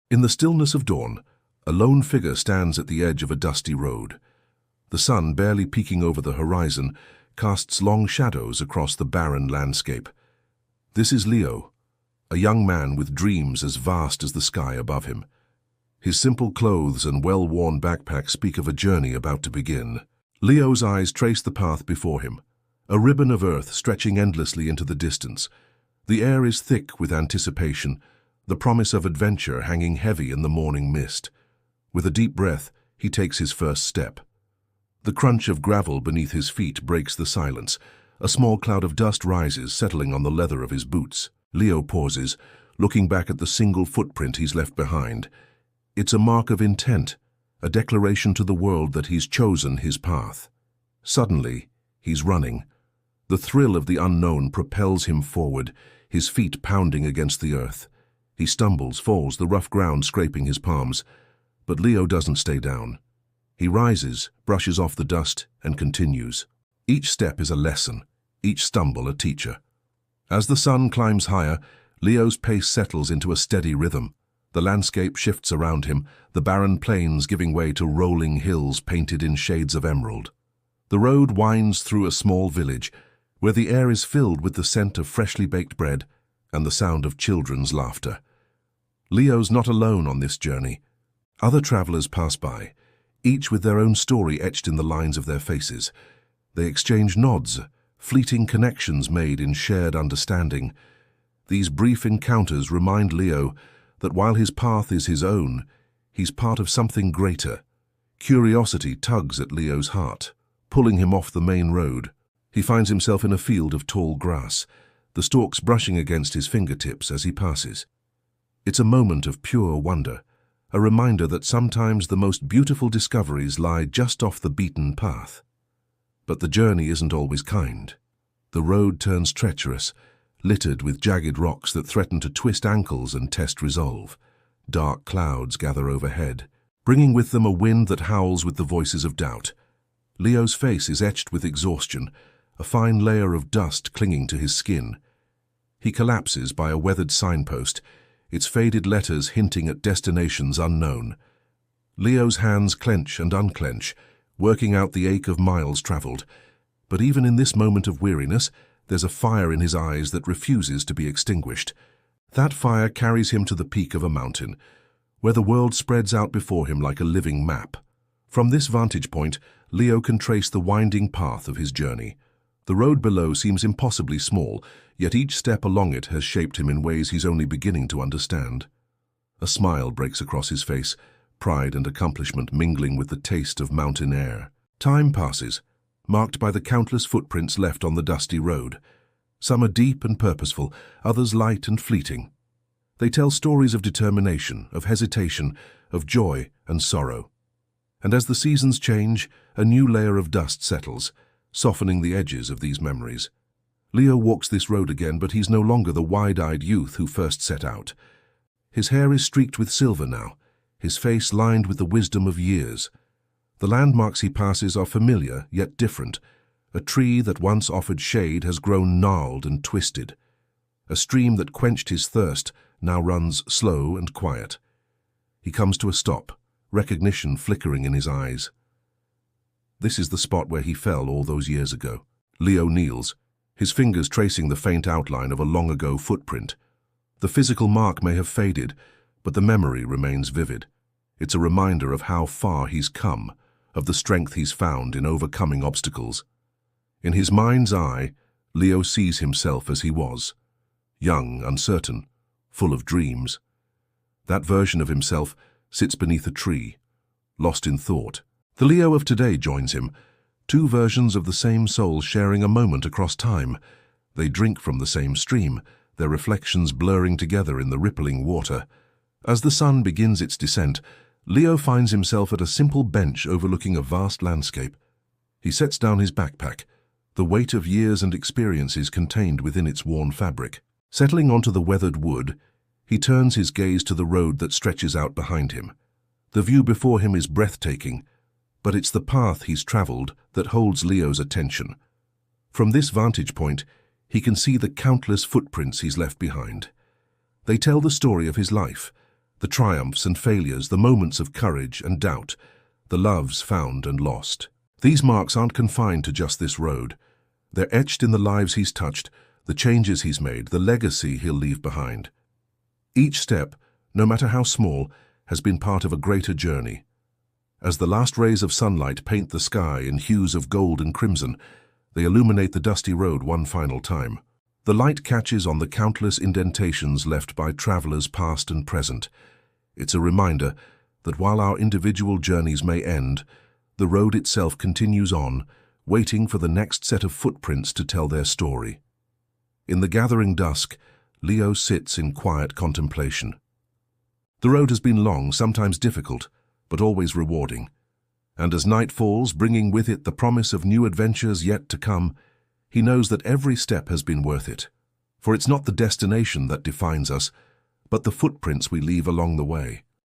In the stillness of dawn, a lone figure stands at the edge of a dusty road. The sun, barely peeking over the horizon, casts long shadows across the barren landscape. This is Leo, a young man with dreams as vast as the sky above him. His simple clothes and well-worn backpack speak of a journey about to begin. Leo's eyes trace the path before him, a ribbon of earth stretching endlessly into the distance. The air is thick with anticipation, the promise of adventure hanging heavy in the morning mist. With a deep breath, he takes his first step. The crunch of gravel beneath his feet breaks the silence. A small cloud of dust rises, settling on the leather of his boots. Leo pauses, looking back at the single footprint he's left behind. It's a mark of intent, a declaration to the world that he's chosen his path. Suddenly, he's running. The thrill of the unknown propels him forward, his feet pounding against the earth. He stumbles, falls, the rough ground scraping his palms. But Leo doesn't stay down. He rises, brushes off the dust, and continues. Each step is a lesson, each stumble a teacher. As the sun climbs higher, Leo's pace settles into a steady rhythm. The landscape shifts around him, the barren plains giving way to rolling hills painted in shades of emerald. The road winds through a small village, where the air is filled with the scent of freshly baked bread and the sound of children's laughter. Leo's not alone on this journey. Other travelers pass by, each with their own story etched in the lines of their faces. They exchange nods, fleeting connections made in shared understanding. These brief encounters remind Leo that while his path is his own, he's part of something greater. Curiosity tugs at Leo's heart, pulling him off the main road. He finds himself in a field of tall grass, the stalks brushing against his fingertips as he passes. It's a moment of pure wonder, a reminder that sometimes the most beautiful discoveries lie just off the beaten path. But the journey isn't always kind. The road turns treacherous, littered with jagged rocks that threaten to twist ankles and test resolve. Dark clouds gather overhead, bringing with them a wind that howls with the voices of doubt. Leo's face is etched with exhaustion, a fine layer of dust clinging to his skin. He collapses by a weathered signpost, its faded letters hinting at destinations unknown. Leo's hands clench and unclench, working out the ache of miles traveled. But even in this moment of weariness, there's a fire in his eyes that refuses to be extinguished. That fire carries him to the peak of a mountain, where the world spreads out before him like a living map. From this vantage point, Leo can trace the winding path of his journey. The road below seems impossibly small, yet each step along it has shaped him in ways he's only beginning to understand. A smile breaks across his face, pride and accomplishment mingling with the taste of mountain air. Time passes, marked by the countless footprints left on the dusty road. Some are deep and purposeful, others light and fleeting. They tell stories of determination, of hesitation, of joy and sorrow. And as the seasons change, a new layer of dust settles, softening the edges of these memories. Leo walks this road again, but he's no longer the wide-eyed youth who first set out. His hair is streaked with silver now, his face lined with the wisdom of years. The landmarks he passes are familiar, yet different. A tree that once offered shade has grown gnarled and twisted. A stream that quenched his thirst now runs slow and quiet. He comes to a stop, recognition flickering in his eyes. This is the spot where he fell all those years ago. Leo kneels, his fingers tracing the faint outline of a long-ago footprint. The physical mark may have faded, but the memory remains vivid. It's a reminder of how far he's come, of the strength he's found in overcoming obstacles. In his mind's eye, Leo sees himself as he was, young, uncertain, full of dreams. That version of himself sits beneath a tree, lost in thought. The Leo of today joins him, two versions of the same soul sharing a moment across time. They drink from the same stream, their reflections blurring together in the rippling water. As the sun begins its descent, Leo finds himself at a simple bench overlooking a vast landscape. He sets down his backpack, the weight of years and experiences contained within its worn fabric. Settling onto the weathered wood, he turns his gaze to the road that stretches out behind him. The view before him is breathtaking, but it's the path he's traveled that holds Leo's attention. From this vantage point, he can see the countless footprints he's left behind. They tell the story of his life, The triumphs and failures, the moments of courage and doubt, the loves found and lost. These marks aren't confined to just this road. They're etched in the lives he's touched, the changes he's made, the legacy he'll leave behind. Each step, no matter how small, has been part of a greater journey. As the last rays of sunlight paint the sky in hues of gold and crimson, they illuminate the dusty road one final time. The light catches on the countless indentations left by travelers past and present. It's a reminder that while our individual journeys may end, the road itself continues on, waiting for the next set of footprints to tell their story. In the gathering dusk, Leo sits in quiet contemplation. The road has been long, sometimes difficult, but always rewarding. And as night falls, bringing with it the promise of new adventures yet to come, he knows that every step has been worth it. For it's not the destination that defines us, but the footprints we leave along the way.